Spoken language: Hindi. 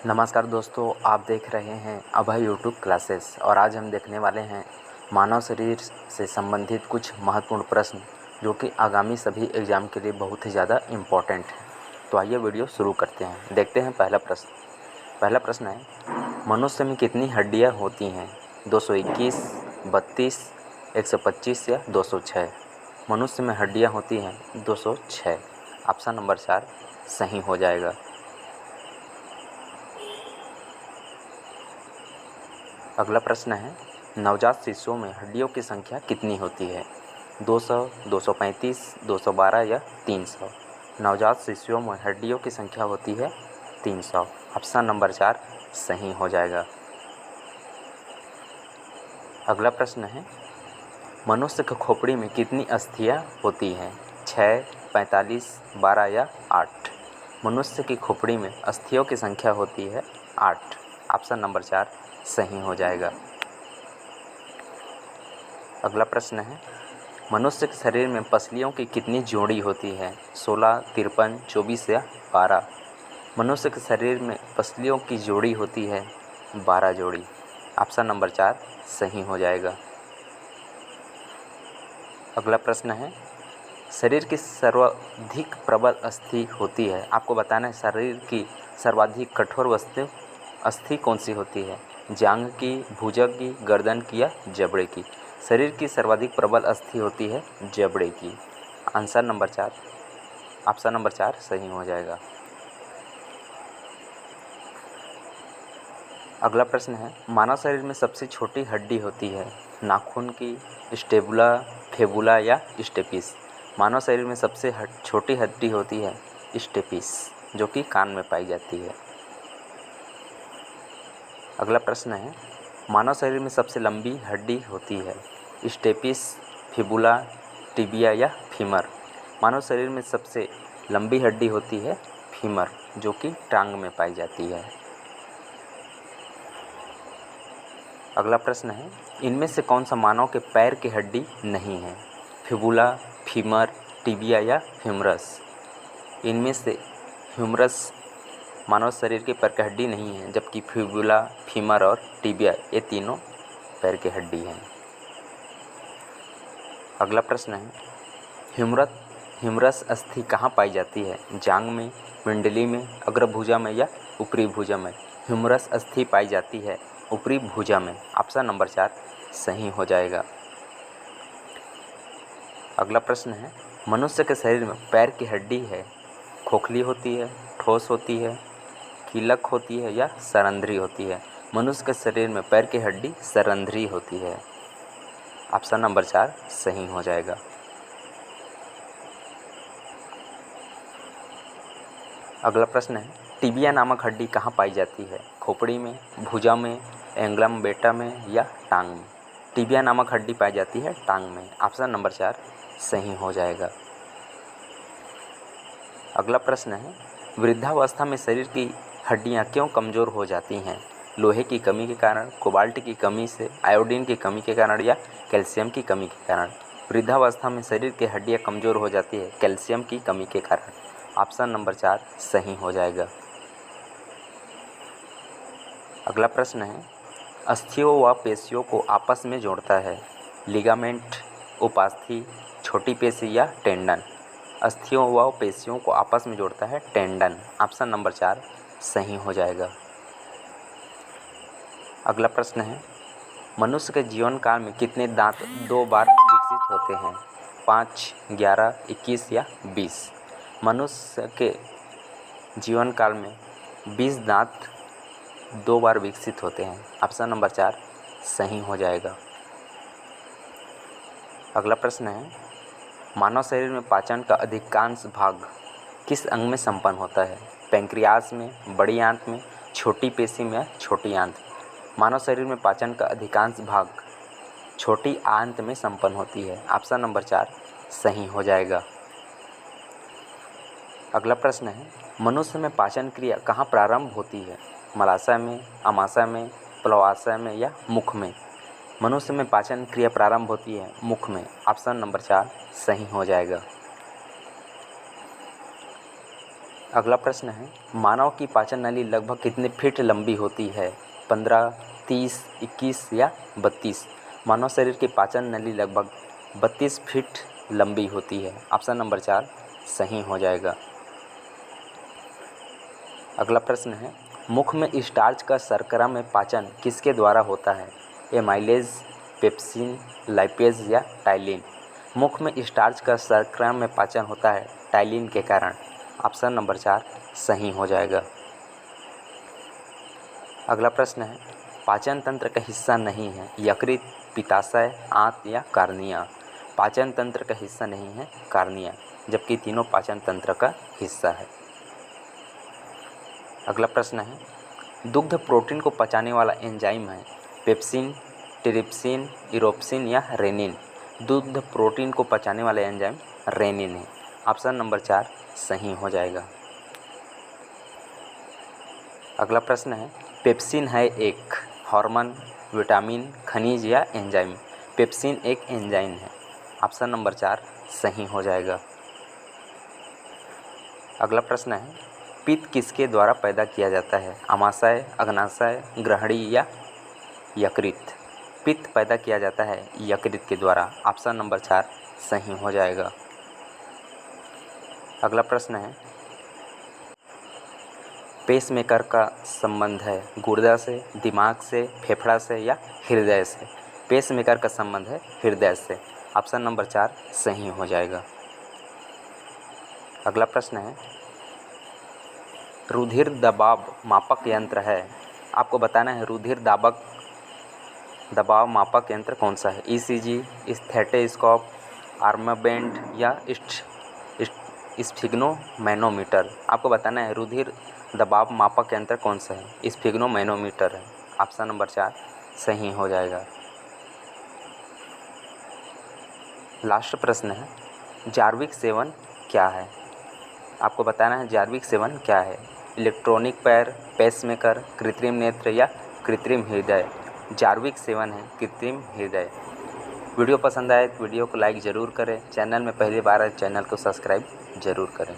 नमस्कार दोस्तों, आप देख रहे हैं अभय यूट्यूब क्लासेस और आज हम देखने वाले हैं मानव शरीर से संबंधित कुछ महत्वपूर्ण प्रश्न जो कि आगामी सभी एग्ज़ाम के लिए बहुत ही ज़्यादा इम्पोर्टेंट है। तो आइए वीडियो शुरू करते हैं। देखते हैं पहला प्रश्न है, मनुष्य में कितनी हड्डियां होती हैं? 221, 32, 125 या 206? मनुष्य में हड्डियां होती हैं 206। ऑप्शन नंबर 4 सही हो जाएगा। अगला प्रश्न है, नवजात शिशुओं में हड्डियों की संख्या कितनी होती है? 200, 235, 212 या 300? नवजात शिशुओं में हड्डियों की संख्या होती है 300। ऑप्शन नंबर 4 सही हो जाएगा। अगला प्रश्न है, मनुष्य की खोपड़ी में कितनी अस्थियां होती हैं? 6, 45, 12 या 8? मनुष्य की खोपड़ी में अस्थियों की संख्या होती है 8। ऑप्शन नंबर 4 सही हो जाएगा। अगला प्रश्न है, मनुष्य के शरीर में पसलियों की कितनी जोड़ी होती है? 16, 53, 24 या 12? मनुष्य के शरीर में पसलियों की जोड़ी होती है 12 जोड़ी। ऑप्शन नंबर 4 सही हो जाएगा। अगला प्रश्न है, शरीर की सर्वाधिक प्रबल अस्थि होती है? आपको बताना है शरीर की सर्वाधिक कठोर वस्तु अस्थि कौन सी होती है? जांघ की, भुजंग की, गर्दन की या जबड़े की? शरीर की सर्वाधिक प्रबल अस्थि होती है जबड़े की। ऑप्शन नंबर 4 सही हो जाएगा। अगला प्रश्न है, मानव शरीर में सबसे छोटी हड्डी होती है? नाखून की, स्टेबुला, फेबुला या स्टेपिस? मानव शरीर में सबसे छोटी हड्डी होती है स्टेपिस, जो कि कान में पाई जाती है। अगला प्रश्न है, मानव शरीर में सबसे लंबी हड्डी होती है? स्टेपिस, फिबुला, टिबिया या फीमर? मानव शरीर में सबसे लंबी हड्डी होती है फीमर, जो कि टांग में पाई जाती है। अगला प्रश्न है, इनमें से कौन सा मानव के पैर की हड्डी नहीं है? फिबुला, फीमर, टिबिया या ह्यूमरस? इनमें से ह्यूमरस मानव शरीर के पैर की हड्डी नहीं है, जबकि फिबुला, फीमर और टिबिया ये तीनों पैर की हड्डी हैं। अगला प्रश्न है, ह्यूमरस अस्थि कहाँ पाई जाती है? जांघ में, पिंडली में, अग्रभुजा में या ऊपरी भुजा में? ह्यूमरस अस्थि पाई जाती है ऊपरी भुजा में। ऑप्शन नंबर 4 सही हो जाएगा। अगला प्रश्न है, मनुष्य के शरीर में पैर की हड्डी है, खोखली होती है, ठोस होती है, कीलक होती है या सरंध्री होती है? मनुष्य के शरीर में पैर की हड्डी सरंध्री होती है। ऑप्शन नंबर 4 सही हो जाएगा। अगला प्रश्न है, टिबिया नामक हड्डी कहाँ पाई जाती है? खोपड़ी में, भुजा में, एंग्लम बेटा में या टांग में? टिबिया नामक हड्डी पाई जाती है टांग में। ऑप्शन नंबर 4 सही हो जाएगा। अगला प्रश्न है, वृद्धावस्था में शरीर की हड्डियाँ क्यों कमज़ोर हो जाती हैं? लोहे की कमी के कारण, कोबाल्ट की कमी से, आयोडीन की कमी के कारण या कैल्शियम की कमी के कारण? वृद्धावस्था में शरीर की हड्डियाँ कमज़ोर हो जाती है कैल्शियम की कमी के कारण। ऑप्शन नंबर 4 सही हो जाएगा। अगला प्रश्न है, अस्थियों व पेशियों को आपस में जोड़ता है? लिगामेंट, उपास्थि, छोटी पेशी या टेंडन? अस्थियों व पेशियों को आपस में जोड़ता है टेंडन। ऑप्शन नंबर 4 सही हो जाएगा। अगला प्रश्न है, मनुष्य के जीवन काल में कितने दांत 2 बार विकसित होते हैं? 5, 11, 21 या 20? मनुष्य के जीवन काल में 20 दांत 2 बार विकसित होते हैं। ऑप्शन नंबर 4 सही हो जाएगा। अगला प्रश्न है, मानव शरीर में पाचन का अधिकांश भाग किस अंग में संपन्न होता है? पैंक्रियास में, बड़ी आंत में, छोटी पेशी में, छोटी आंत में? मानव शरीर में पाचन का अधिकांश भाग छोटी आंत में संपन्न होती है। ऑप्शन नंबर 4 सही हो जाएगा। अगला प्रश्न है, मनुष्य में पाचन क्रिया कहाँ प्रारंभ होती है? मलाशय में, आमाशय में, प्लवाशय में या मुख में? मनुष्य में पाचन क्रिया प्रारंभ होती है मुख में। ऑप्शन नंबर 4 सही हो जाएगा। अगला प्रश्न है, मानव की पाचन नली लगभग कितने फीट लंबी होती है? 15, 30, 21 या 32? मानव शरीर की पाचन नली लगभग 32 फीट लंबी होती है। ऑप्शन नंबर 4 सही हो जाएगा। अगला प्रश्न है, मुख में स्टार्च का शर्करा में पाचन किसके द्वारा होता है? एमाइलेज, पेप्सिन, लाइपेज या टाइलिन? मुख में स्टार्च का शर्करा में पाचन होता है टाइलिन के कारण। ऑप्शन नंबर 4 सही हो जाएगा। अगला प्रश्न है, पाचन तंत्र का हिस्सा नहीं है यकृत, पित्ताशय, आंत या कार्निया? पाचन तंत्र का हिस्सा नहीं है कार्निया, जबकि तीनों पाचन तंत्र का हिस्सा है। अगला प्रश्न है, दुग्ध प्रोटीन को पचाने वाला एंजाइम है पेप्सिन, ट्रिप्सिन, इरोप्सिन या रेनिन? दुग्ध प्रोटीन को पचाने वाला एंजाइम रेनिन है। ऑप्शन नंबर 4 सही हो जाएगा। अगला प्रश्न है, पेप्सिन है एक हार्मोन, विटामिन, खनिज या एंजाइम? पेप्सिन एक एंजाइम है। ऑप्शन नंबर 4 सही हो जाएगा। अगला प्रश्न है, पित्त किसके द्वारा पैदा किया जाता है? आमाशय, अग्नाशय, ग्रहणी या यकृत? पित्त पैदा किया जाता है यकृत के द्वारा। ऑप्शन नंबर 4 सही हो जाएगा। अगला प्रश्न है, पेसमेकर का संबंध है गुर्दा से, दिमाग से, फेफड़ा से या हृदय से? पेसमेकर का संबंध है हृदय से। ऑप्शन नंबर 4 सही हो जाएगा। अगला प्रश्न है, रुधिर दबाव मापक यंत्र है, आपको बताना है रुधिर दबाव मापक यंत्र कौन सा है? ईसीजी, स्टेथोस्कोप, आर्मबैंड या स्फिग्नोमैनोमीटर? आपको बताना है रुधिर दबाव मापक यंत्र कौन सा है? स्फिग्नोमैनोमीटर है। ऑप्शन नंबर 4 सही हो जाएगा। लास्ट प्रश्न है, जार्विक सेवन क्या है? आपको बताना है जार्विक सेवन क्या है? इलेक्ट्रॉनिक पैर, पेसमेकर, कृत्रिम नेत्र या कृत्रिम हृदय? जार्विक सेवन है कृत्रिम हृदय। वीडियो पसंद आए तो वीडियो को लाइक ज़रूर करें। चैनल में पहली बार आए चैनल को सब्सक्राइब ज़रूर करें।